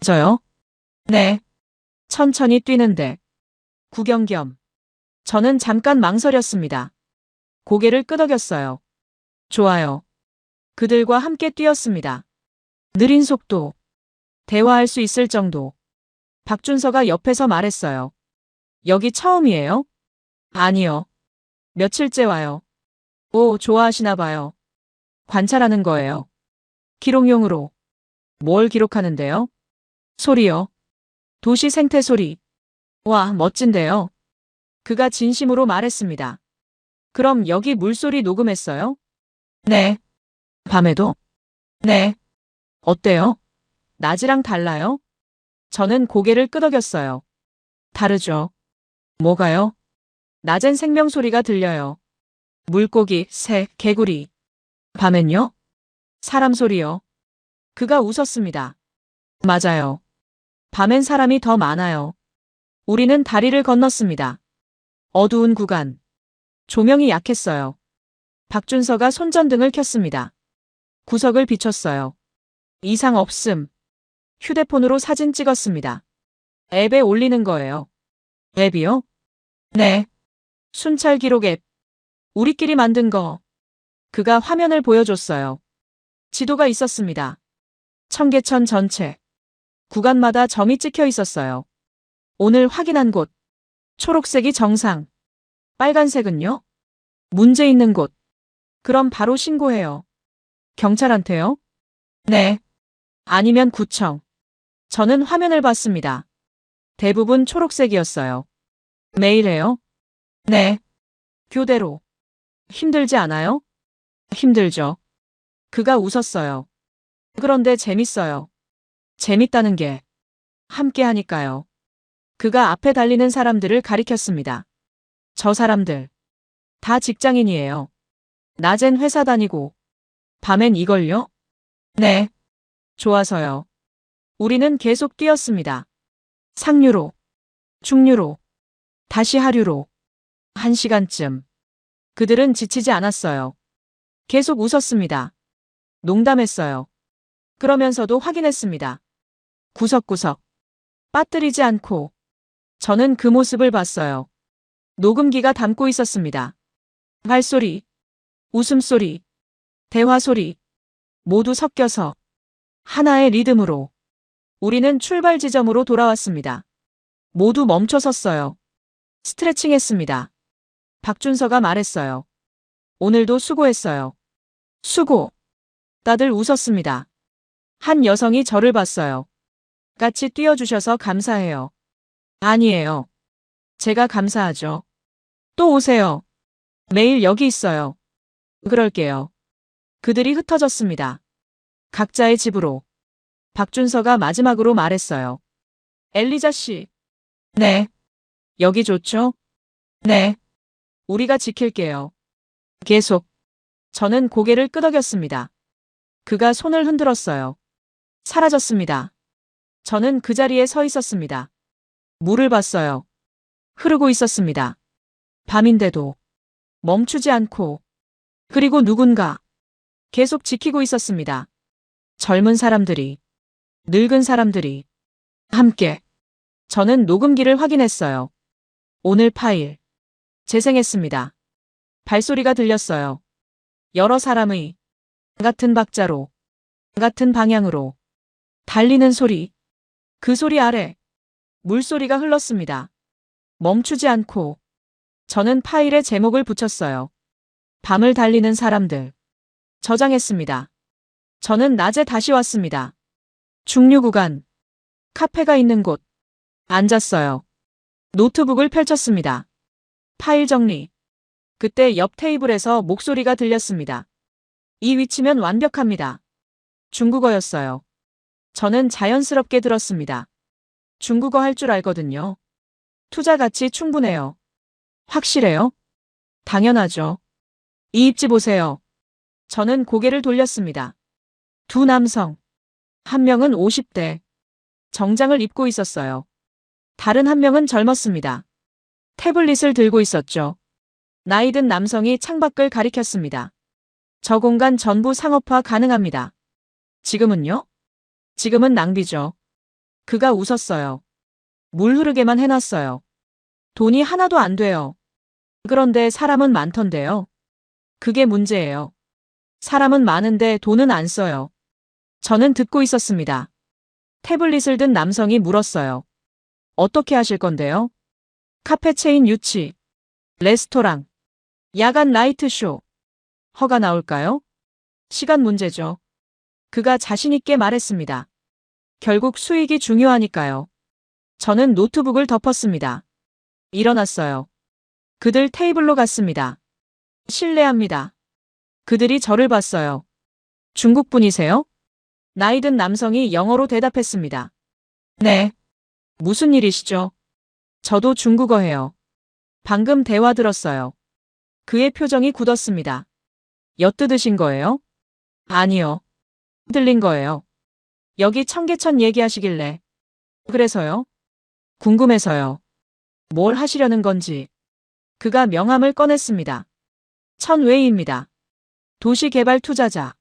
Speaker 1: 저요? 네. 천천히 뛰는데. 구경 겸. 저는 잠깐 망설였습니다. 고개를 끄덕였어요. 좋아요. 그들과 함께 뛰었습니다. 느린 속도. 대화할 수 있을 정도. 박준서가 옆에서 말했어요. 여기 처음이에요? 아니요. 며칠째 와요. 오, 좋아하시나 봐요. 관찰하는 거예요. 기록용으로. 뭘 기록하는데요? 소리요. 도시 생태 소리. 와, 멋진데요. 그가 진심으로 말했습니다. 그럼 여기 물소리 녹음했어요? 네. 밤에도? 네. 어때요? 낮이랑 달라요? 저는 고개를 끄덕였어요. 다르죠. 뭐가요? 낮엔 생명소리가 들려요. 물고기, 새, 개구리. 밤엔요? 사람 소리요. 그가 웃었습니다. 맞아요. 밤엔 사람이 더 많아요. 우리는 다리를 건넜습니다. 어두운 구간. 조명이 약했어요. 박준서가 손전등을 켰습니다. 구석을 비췄어요. 이상 없음. 휴대폰으로 사진 찍었습니다. 앱에 올리는 거예요. 앱이요? 네. 순찰 기록 앱. 우리끼리 만든 거. 그가 화면을 보여줬어요. 지도가 있었습니다. 청계천 전체. 구간마다 점이 찍혀 있었어요. 오늘 확인한 곳. 초록색이 정상. 빨간색은요? 문제 있는 곳. 그럼 바로 신고해요. 경찰한테요? 네. 아니면 구청. 저는 화면을 봤습니다. 대부분 초록색이었어요. 매일 해요? 네. 교대로. 힘들지 않아요? 힘들죠. 그가 웃었어요. 그런데 재밌어요. 재밌다는 게 함께 하니까요. 그가 앞에 달리는 사람들을 가리켰습니다. 저 사람들 다 직장인이에요. 낮엔 회사 다니고 밤엔 이걸요? 네. 좋아서요. 우리는 계속 뛰었습니다. 상류로, 중류로, 다시 하류로. 1시간쯤. 그들은 지치지 않았어요. 계속 웃었습니다. 농담했어요. 그러면서도 확인했습니다. 구석구석. 빠뜨리지 않고. 저는 그 모습을 봤어요. 녹음기가 담고 있었습니다. 발소리, 웃음소리, 대화소리. 모두 섞여서 하나의 리듬으로. 우리는 출발 지점으로 돌아왔습니다. 모두 멈춰 섰어요. 스트레칭 했습니다. 박준서가 말했어요. 오늘도 수고했어요. 수고. 다들 웃었습니다. 한 여성이 저를 봤어요. 같이 뛰어주셔서 감사해요. 아니에요. 제가 감사하죠. 또 오세요. 매일 여기 있어요. 그럴게요. 그들이 흩어졌습니다. 각자의 집으로. 박준서가 마지막으로 말했어요. 엘리자 씨. 네. 여기 좋죠? 네. 우리가 지킬게요. 계속. 저는 고개를 끄덕였습니다. 그가 손을 흔들었어요. 사라졌습니다. 저는 그 자리에 서 있었습니다. 물을 봤어요. 흐르고 있었습니다. 밤인데도 멈추지 않고, 그리고 누군가 계속 지키고 있었습니다. 젊은 사람들이, 늙은 사람들이 함께. 저는 녹음기를 확인했어요. 오늘 파일 재생했습니다. 발소리가 들렸어요. 여러 사람의 같은 박자로, 같은 방향으로 달리는 소리. 그 소리 아래 물소리가 흘렀습니다. 멈추지 않고. 저는 파일에 제목을 붙였어요. 밤을 달리는 사람들. 저장했습니다. 저는 낮에 다시 왔습니다. 중류 구간. 카페가 있는 곳. 앉았어요. 노트북을 펼쳤습니다. 파일 정리. 그때 옆 테이블에서 목소리가 들렸습니다. 이 위치면 완벽합니다. 중국어였어요. 저는 자연스럽게 들었습니다. 중국어 할 줄 알거든요. 투자 가치 충분해요. 확실해요? 당연하죠. 이 입지 보세요. 저는 고개를 돌렸습니다. 두 남성. 한 명은 50대. 정장을 입고 있었어요. 다른 한 명은 젊었습니다. 태블릿을 들고 있었죠. 나이 든 남성이 창밖을 가리켰습니다. 저 공간 전부 상업화 가능합니다. 지금은요? 지금은 낭비죠. 그가 웃었어요. 물 흐르게만 해놨어요. 돈이 하나도 안 돼요. 그런데 사람은 많던데요. 그게 문제예요. 사람은 많은데 돈은 안 써요. 저는 듣고 있었습니다. 태블릿을 든 남성이 물었어요. 어떻게 하실 건데요? 카페 체인 유치, 레스토랑, 야간 라이트쇼. 허가 나올까요? 시간 문제죠. 그가 자신있게 말했습니다. 결국 수익이 중요하니까요. 저는 노트북을 덮었습니다. 일어났어요. 그들 테이블로 갔습니다. 실례합니다. 그들이 저를 봤어요. 중국 분이세요? 나이 든 남성이 영어로 대답했습니다. 네. 무슨 일이시죠? 저도 중국어 해요. 방금 대화 들었어요. 그의 표정이 굳었습니다. 엿뜯으신 거예요? 아니요. 들린 거예요. 여기 청계천 얘기하시길래. 그래서요? 궁금해서요. 뭘 하시려는 건지. 그가 명함을 꺼냈습니다. 천웨이입니다. 도시개발 투자자.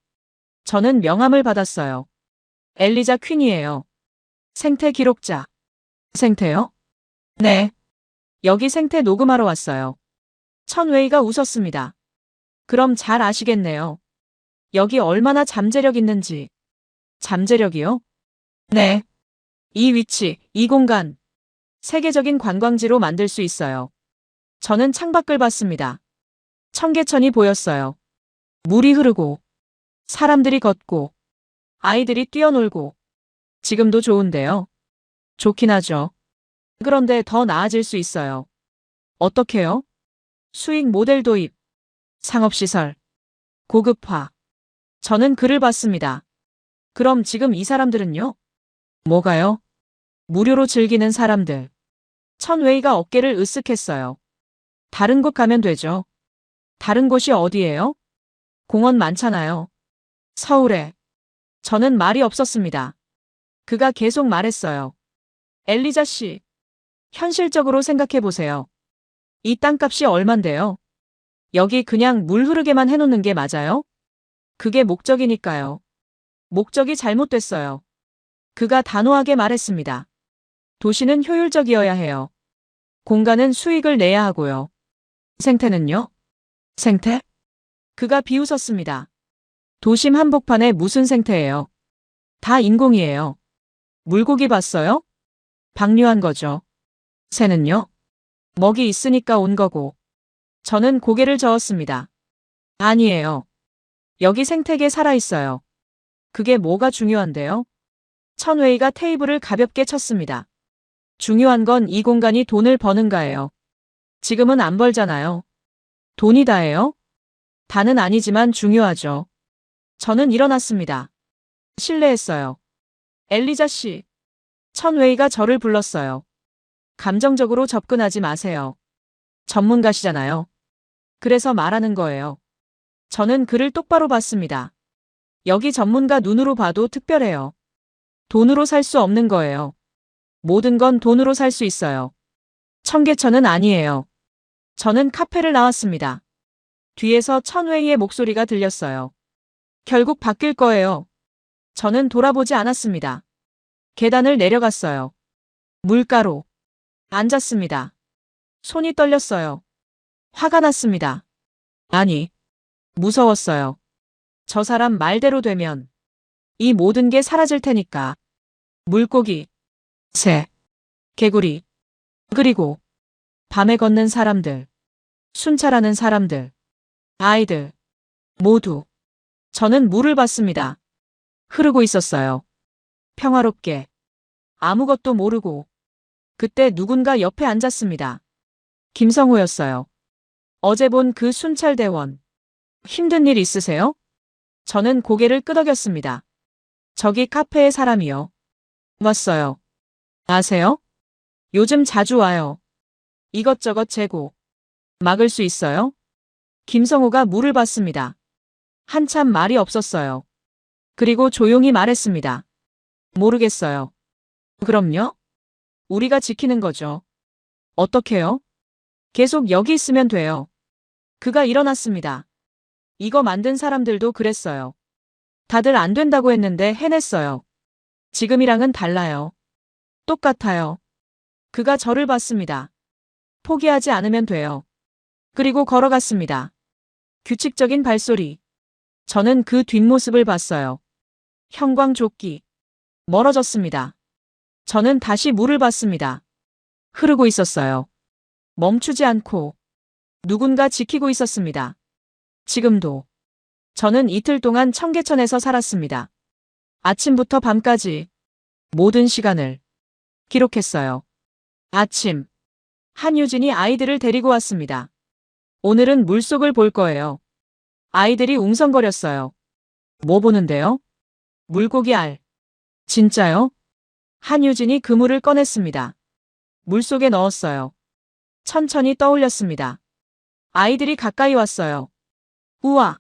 Speaker 1: 저는 명함을 받았어요. 엘리자 퀸이에요. 생태 기록자. 생태요? 네. 여기 생태 녹음하러 왔어요. 천웨이가 웃었습니다. 그럼 잘 아시겠네요. 여기 얼마나 잠재력 있는지. 잠재력이요? 네. 이 위치, 이 공간. 세계적인 관광지로 만들 수 있어요. 저는 창밖을 봤습니다. 청계천이 보였어요. 물이 흐르고, 사람들이 걷고, 아이들이 뛰어놀고. 지금도 좋은데요. 좋긴 하죠. 그런데 더 나아질 수 있어요. 어떻게요? 수익 모델 도입, 상업시설, 고급화. 저는 글을 봤습니다. 그럼 지금 이 사람들은요? 뭐가요? 무료로 즐기는 사람들. 천웨이가 어깨를 으쓱했어요. 다른 곳 가면 되죠. 다른 곳이 어디예요? 공원 많잖아요. 서울에. 저는 말이 없었습니다. 그가 계속 말했어요. 엘리자 씨, 현실적으로 생각해 보세요. 이 땅값이 얼만데요? 여기 그냥 물 흐르게만 해놓는 게 맞아요? 그게 목적이니까요. 목적이 잘못됐어요. 그가 단호하게 말했습니다. 도시는 효율적이어야 해요. 공간은 수익을 내야 하고요. 생태는요? 생태? 그가 비웃었습니다. 도심 한복판에 무슨 생태예요? 다 인공이에요. 물고기 봤어요? 방류한 거죠. 새는요? 먹이 있으니까 온 거고. 저는 고개를 저었습니다. 아니에요. 여기 생태계 살아있어요. 그게 뭐가 중요한데요? 천웨이가 테이블을 가볍게 쳤습니다. 중요한 건 이 공간이 돈을 버는가예요. 지금은 안 벌잖아요. 돈이 다예요? 다는 아니지만 중요하죠. 저는 일어났습니다. 실례했어요. 엘리자 씨. 천웨이가 저를 불렀어요. 감정적으로 접근하지 마세요. 전문가시잖아요. 그래서 말하는 거예요. 저는 그를 똑바로 봤습니다. 여기 전문가 눈으로 봐도 특별해요. 돈으로 살 수 없는 거예요. 모든 건 돈으로 살 수 있어요. 청계천은 아니에요. 저는 카페를 나왔습니다. 뒤에서 천웨이의 목소리가 들렸어요. 결국 바뀔 거예요. 저는 돌아보지 않았습니다. 계단을 내려갔어요. 물가로 앉았습니다. 손이 떨렸어요. 화가 났습니다. 아니, 무서웠어요. 저 사람 말대로 되면 이 모든 게 사라질 테니까. 물고기, 새, 개구리, 그리고 밤에 걷는 사람들, 순찰하는 사람들, 아이들, 모두. 저는 물을 봤습니다. 흐르고 있었어요. 평화롭게. 아무것도 모르고. 그때 누군가 옆에 앉았습니다. 김성호였어요. 어제 본 그 순찰대원. 힘든 일 있으세요? 저는 고개를 끄덕였습니다. 저기 카페의 사람이요. 왔어요. 아세요? 요즘 자주 와요. 이것저것 재고. 막을 수 있어요? 김성호가 물을 받습니다. 한참 말이 없었어요. 그리고 조용히 말했습니다. 모르겠어요. 그럼요? 우리가 지키는 거죠. 어떻게요? 계속 여기 있으면 돼요. 그가 일어났습니다. 이거 만든 사람들도 그랬어요. 다들 안 된다고 했는데 해냈어요. 지금이랑은 달라요. 똑같아요. 그가 저를 봤습니다. 포기하지 않으면 돼요. 그리고 걸어갔습니다. 규칙적인 발소리. 저는 그 뒷모습을 봤어요. 형광조끼. 멀어졌습니다. 저는 다시 물을 봤습니다. 흐르고 있었어요. 멈추지 않고. 누군가 지키고 있었습니다. 지금도. 저는 이틀 동안 청계천에서 살았습니다. 아침부터 밤까지 모든 시간을 기록했어요. 아침. 한유진이 아이들을 데리고 왔습니다. 오늘은 물속을 볼 거예요. 아이들이 웅성거렸어요. 뭐 보는데요? 물고기 알. 진짜요? 한유진이 그물을 꺼냈습니다. 물속에 넣었어요. 천천히 떠올렸습니다. 아이들이 가까이 왔어요. 우와.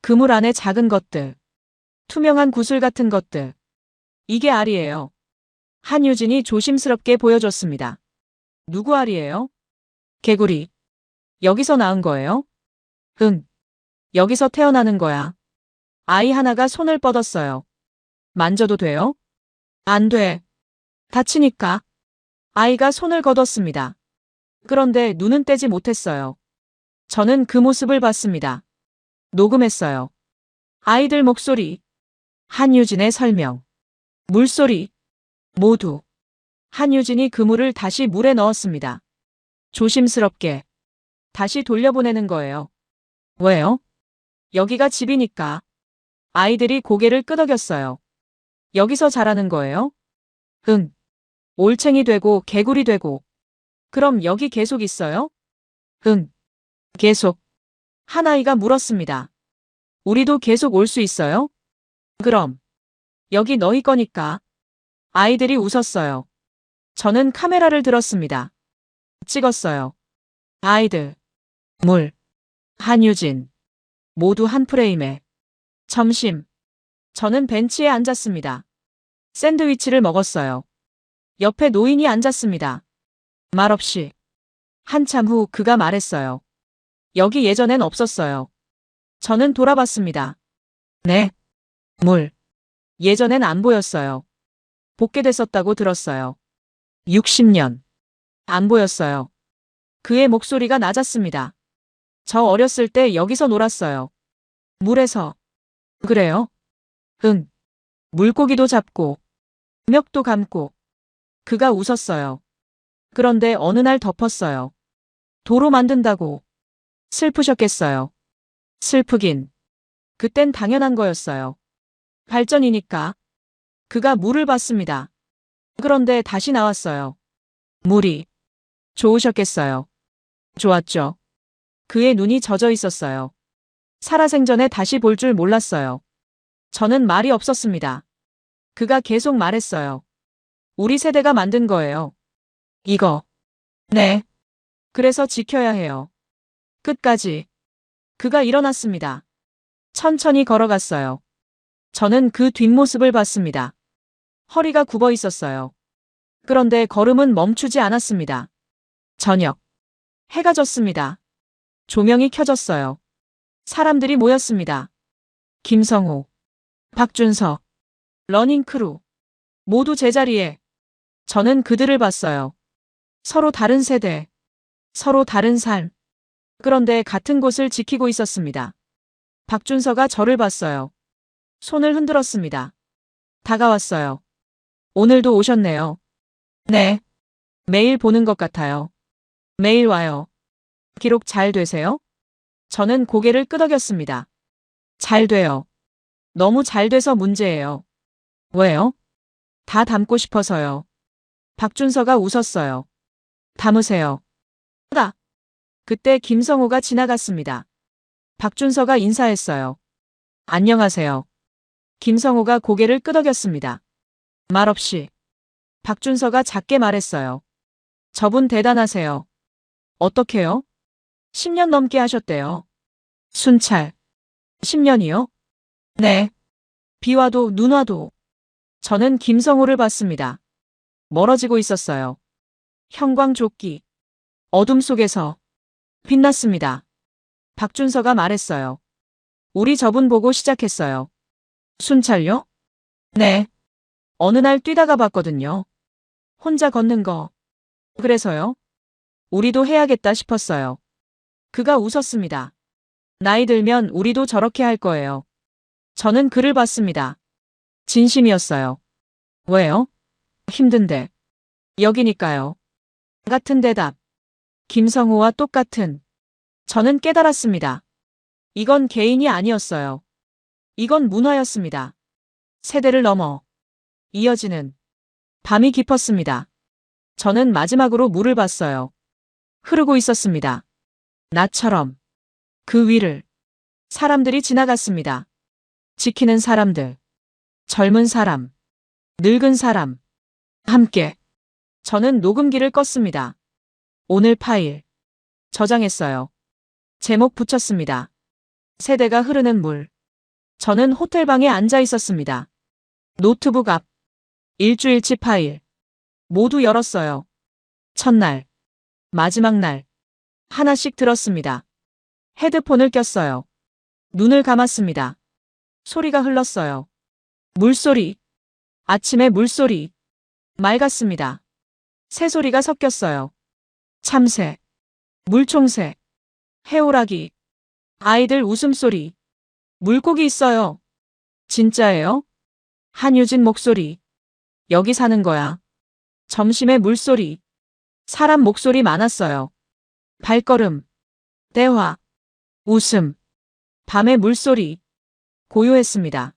Speaker 1: 그물 안에 작은 것들. 투명한 구슬 같은 것들. 이게 알이에요. 한유진이 조심스럽게 보여줬습니다. 누구 알이에요? 개구리. 여기서 낳은 거예요? 응. 여기서 태어나는 거야. 아이 하나가 손을 뻗었어요. 만져도 돼요? 안 돼. 다치니까. 아이가 손을 걷었습니다. 그런데 눈은 떼지 못했어요. 저는 그 모습을 봤습니다. 녹음했어요. 아이들 목소리. 한유진의 설명. 물소리. 모두. 한유진이 그물을 다시 물에 넣었습니다. 조심스럽게. 다시 돌려보내는 거예요. 왜요? 여기가 집이니까. 아이들이 고개를 끄덕였어요. 여기서 자라는 거예요? 응. 올챙이 되고 개구리 되고. 그럼 여기 계속 있어요? 응. 계속. 한 아이가 물었습니다. 우리도 계속 올 수 있어요? 그럼. 여기 너희 거니까. 아이들이 웃었어요. 저는 카메라를 들었습니다. 찍었어요. 아이들. 물. 한유진. 모두 한 프레임에. 점심. 저는 벤치에 앉았습니다. 샌드위치를 먹었어요. 옆에 노인이 앉았습니다. 말없이. 한참 후 그가 말했어요. 여기 예전엔 없었어요. 저는 돌아봤습니다. 네. 물. 예전엔 안 보였어요. 복개됐었다고 들었어요. 60년. 안 보였어요. 그의 목소리가 낮았습니다. 저 어렸을 때 여기서 놀았어요. 물에서. 그래요? 응. 물고기도 잡고. 멱도 감고. 그가 웃었어요. 그런데 어느 날 덮었어요. 도로 만든다고. 슬프셨겠어요. 슬프긴. 그땐 당연한 거였어요. 발전이니까. 그가 물을 받습니다. 그런데 다시 나왔어요. 물이. 좋으셨겠어요. 좋았죠. 그의 눈이 젖어 있었어요. 살아생전에 다시 볼 줄 몰랐어요. 저는 말이 없었습니다. 그가 계속 말했어요. 우리 세대가 만든 거예요. 이거. 네. 그래서 지켜야 해요. 끝까지. 그가 일어났습니다. 천천히 걸어갔어요. 저는 그 뒷모습을 봤습니다. 허리가 굽어 있었어요. 그런데 걸음은 멈추지 않았습니다. 저녁. 해가 졌습니다. 조명이 켜졌어요. 사람들이 모였습니다. 김성호, 박준석, 러닝크루. 모두 제자리에. 저는 그들을 봤어요. 서로 다른 세대, 서로 다른 삶. 그런데 같은 곳을 지키고 있었습니다. 박준서가 저를 봤어요. 손을 흔들었습니다. 다가왔어요. 오늘도 오셨네요. 네. 매일 보는 것 같아요. 매일 와요. 기록 잘 되세요? 저는 고개를 끄덕였습니다. 잘 돼요. 너무 잘 돼서 문제예요. 왜요? 다 담고 싶어서요. 박준서가 웃었어요. 담으세요. 다. 그때 김성호가 지나갔습니다. 박준서가 인사했어요. 안녕하세요. 김성호가 고개를 끄덕였습니다. 말없이. 박준서가 작게 말했어요. 저분 대단하세요. 어떻게요? 10년 넘게 하셨대요. 순찰. 10년이요? 네. 비 와도 눈 와도. 저는 김성호를 봤습니다. 멀어지고 있었어요. 형광조끼. 어둠 속에서. 빛났습니다. 박준서가 말했어요. 우리 저분 보고 시작했어요. 순찰요? 네. 어느 날 뛰다가 봤거든요. 혼자 걷는 거. 그래서요? 우리도 해야겠다 싶었어요. 그가 웃었습니다. 나이 들면 우리도 저렇게 할 거예요. 저는 그를 봤습니다. 진심이었어요. 왜요? 힘든데. 여기니까요. 같은 대답. 김성호와 똑같은. 저는 깨달았습니다. 이건 개인이 아니었어요. 이건 문화였습니다. 세대를 넘어 이어지는. 밤이 깊었습니다. 저는 마지막으로 물을 봤어요. 흐르고 있었습니다. 나처럼. 그 위를. 사람들이 지나갔습니다. 지키는 사람들. 젊은 사람. 늙은 사람. 함께. 저는 녹음기를 껐습니다. 오늘 파일. 저장했어요. 제목 붙였습니다. 세대가 흐르는 물. 저는 호텔방에 앉아 있었습니다. 노트북 앞. 일주일치 파일. 모두 열었어요. 첫날. 마지막 날. 하나씩 들었습니다. 헤드폰을 꼈어요. 눈을 감았습니다. 소리가 흘렀어요. 물소리. 아침의 물소리. 맑았습니다. 새소리가 섞였어요. 참새. 물총새. 해오라기. 아이들 웃음소리. 물고기 있어요. 진짜예요? 한유진 목소리. 여기 사는 거야. 점심에 물소리. 사람 목소리 많았어요. 발걸음. 대화. 웃음. 밤의 물소리. 고요했습니다.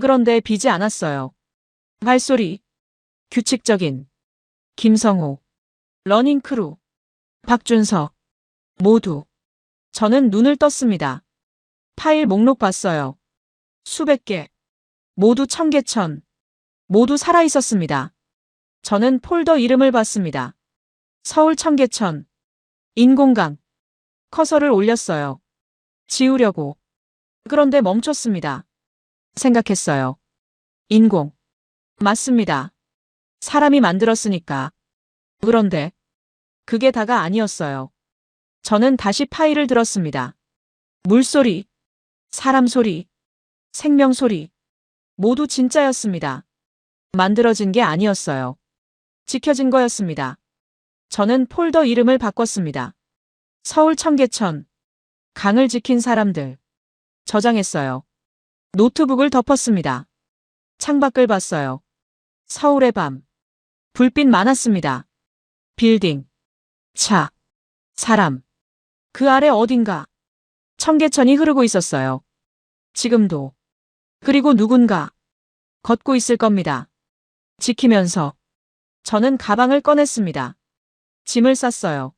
Speaker 1: 그런데 비지 않았어요. 발소리. 규칙적인. 김성호. 러닝크루. 박준석. 모두. 저는 눈을 떴습니다. 파일 목록 봤어요. 수백 개. 모두 청계천. 모두 살아있었습니다. 저는 폴더 이름을 봤습니다. 서울 청계천. 인공강. 커서를 올렸어요. 지우려고. 그런데 멈췄습니다. 생각했어요. 인공. 맞습니다. 사람이 만들었으니까. 그런데 그게 다가 아니었어요. 저는 다시 파일을 들었습니다. 물소리, 사람 소리, 생명 소리. 모두 진짜였습니다. 만들어진 게 아니었어요. 지켜진 거였습니다. 저는 폴더 이름을 바꿨습니다. 서울 청계천. 강을 지킨 사람들. 저장했어요. 노트북을 덮었습니다. 창밖을 봤어요. 서울의 밤. 불빛 많았습니다. 빌딩. 차. 사람. 그 아래 어딘가. 청계천이 흐르고 있었어요. 지금도. 그리고 누군가 걷고 있을 겁니다. 지키면서 저는 가방을 꺼냈습니다. 짐을 쌌어요.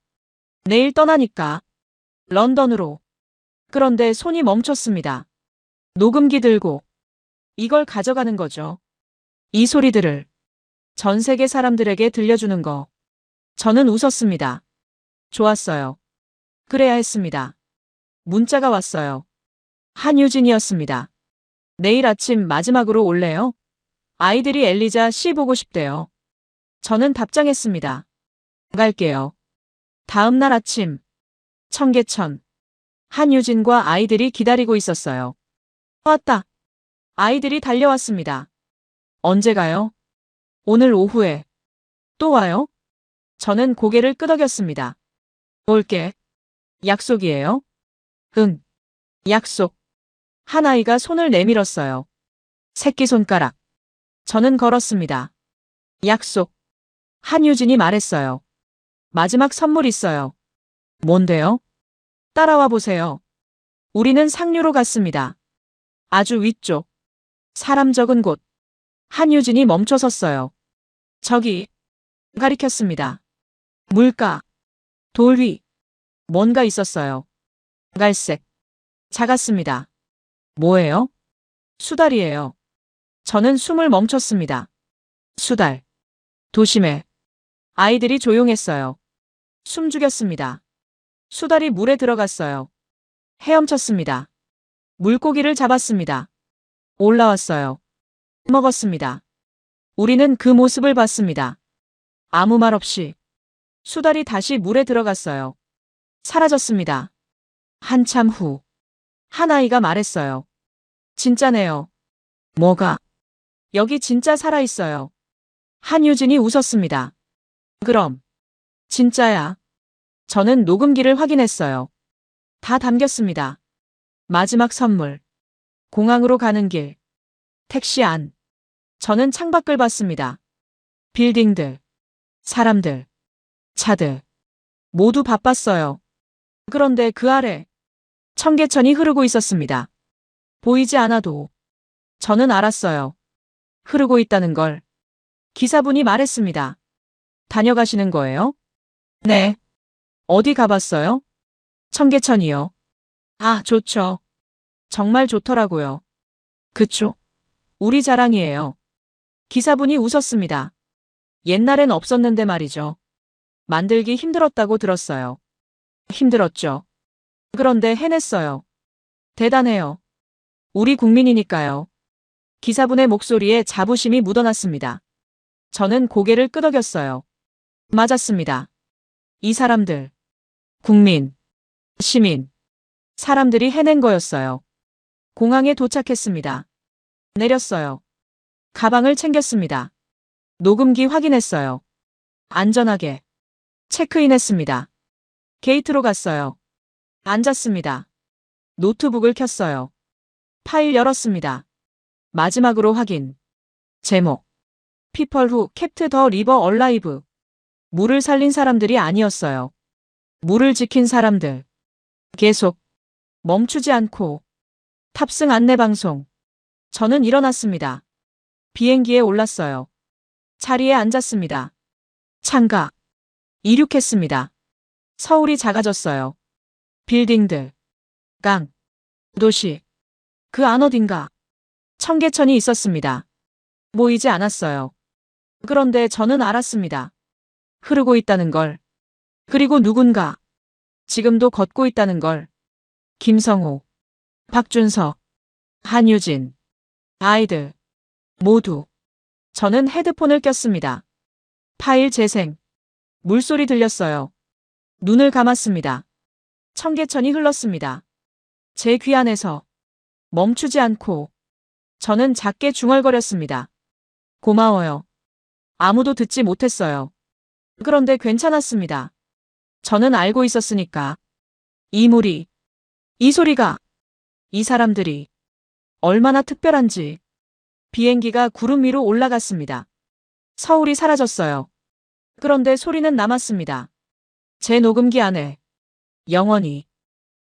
Speaker 1: 내일 떠나니까 런던으로. 그런데 손이 멈췄습니다. 녹음기 들고 이걸 가져가는 거죠. 이 소리들을 전 세계 사람들에게 들려주는 거. 저는 웃었습니다. 좋았어요. 그래야 했습니다. 문자가 왔어요. 한유진이었습니다. 내일 아침 마지막으로 올래요? 아이들이 엘리자 씨 보고 싶대요. 저는 답장했습니다. 갈게요. 다음 날 아침 청계천. 한유진과 아이들이 기다리고 있었어요. 왔다. 아이들이 달려왔습니다. 언제 가요? 오늘 오후에. 또 와요? 저는 고개를 끄덕였습니다. 올게. 약속이에요? 응. 약속. 한 아이가 손을 내밀었어요. 새끼손가락. 저는 걸었습니다. 약속. 한유진이 말했어요. 마지막 선물 있어요. 뭔데요? 따라와 보세요. 우리는 상류로 갔습니다. 아주 위쪽. 사람 적은 곳. 한유진이 멈춰 섰어요. 저기. 가리켰습니다. 물가. 돌 위. 뭔가 있었어요. 갈색. 작았습니다. 뭐예요? 수달이에요. 저는 숨을 멈췄습니다. 수달. 도심에. 아이들이 조용했어요. 숨죽였습니다. 수달이 물에 들어갔어요. 헤엄쳤습니다. 물고기를 잡았습니다. 올라왔어요. 먹었습니다. 우리는 그 모습을 봤습니다. 아무 말 없이. 수달이 다시 물에 들어갔어요. 사라졌습니다. 한참 후. 한 아이가 말했어요. 진짜네요. 뭐가? 여기 진짜 살아있어요. 한유진이 웃었습니다. 그럼. 진짜야. 저는 녹음기를 확인했어요. 다 담겼습니다. 마지막 선물. 공항으로 가는 길. 택시 안. 저는 창밖을 봤습니다. 빌딩들. 사람들. 차들. 모두 바빴어요. 그런데 그 아래. 청계천이 흐르고 있었습니다. 보이지 않아도. 저는 알았어요. 흐르고 있다는 걸. 기사분이 말했습니다. 다녀가시는 거예요? 네. 어디 가봤어요? 청계천이요. 아, 좋죠. 정말 좋더라고요. 그쵸? 우리 자랑이에요. 기사분이 웃었습니다. 옛날엔 없었는데 말이죠. 만들기 힘들었다고 들었어요. 힘들었죠. 그런데 해냈어요. 대단해요. 우리 국민이니까요. 기사분의 목소리에 자부심이 묻어났습니다. 저는 고개를 끄덕였어요. 맞았습니다. 이 사람들. 국민. 시민. 사람들이 해낸 거였어요. 공항에 도착했습니다. 내렸어요. 가방을 챙겼습니다. 녹음기 확인했어요. 안전하게. 체크인했습니다. 게이트로 갔어요. 앉았습니다. 노트북을 켰어요. 파일 열었습니다. 마지막으로 확인. 제목. People who kept the river alive. 물을 살린 사람들이 아니었어요. 물을 지킨 사람들. 계속. 멈추지 않고. 탑승 안내 방송. 저는 일어났습니다. 비행기에 올랐어요. 자리에 앉았습니다. 창가. 이륙했습니다. 서울이 작아졌어요. 빌딩들. 강. 도시. 그 안 어딘가. 청계천이 있었습니다. 보이지 않았어요. 그런데 저는 알았습니다. 흐르고 있다는 걸. 그리고 누군가. 지금도 걷고 있다는 걸. 김성호. 박준석. 한유진. 아이들. 모두. 저는 헤드폰을 꼈습니다. 파일 재생. 물소리 들렸어요. 눈을 감았습니다. 청계천이 흘렀습니다. 제 귀 안에서. 멈추지 않고. 저는 작게 중얼거렸습니다. 고마워요. 아무도 듣지 못했어요. 그런데 괜찮았습니다. 저는 알고 있었으니까. 이 물이. 이 소리가. 이 사람들이. 얼마나 특별한지. 비행기가 구름 위로 올라갔습니다. 서울이 사라졌어요. 그런데 소리는 남았습니다. 제 녹음기 안에. 영원히.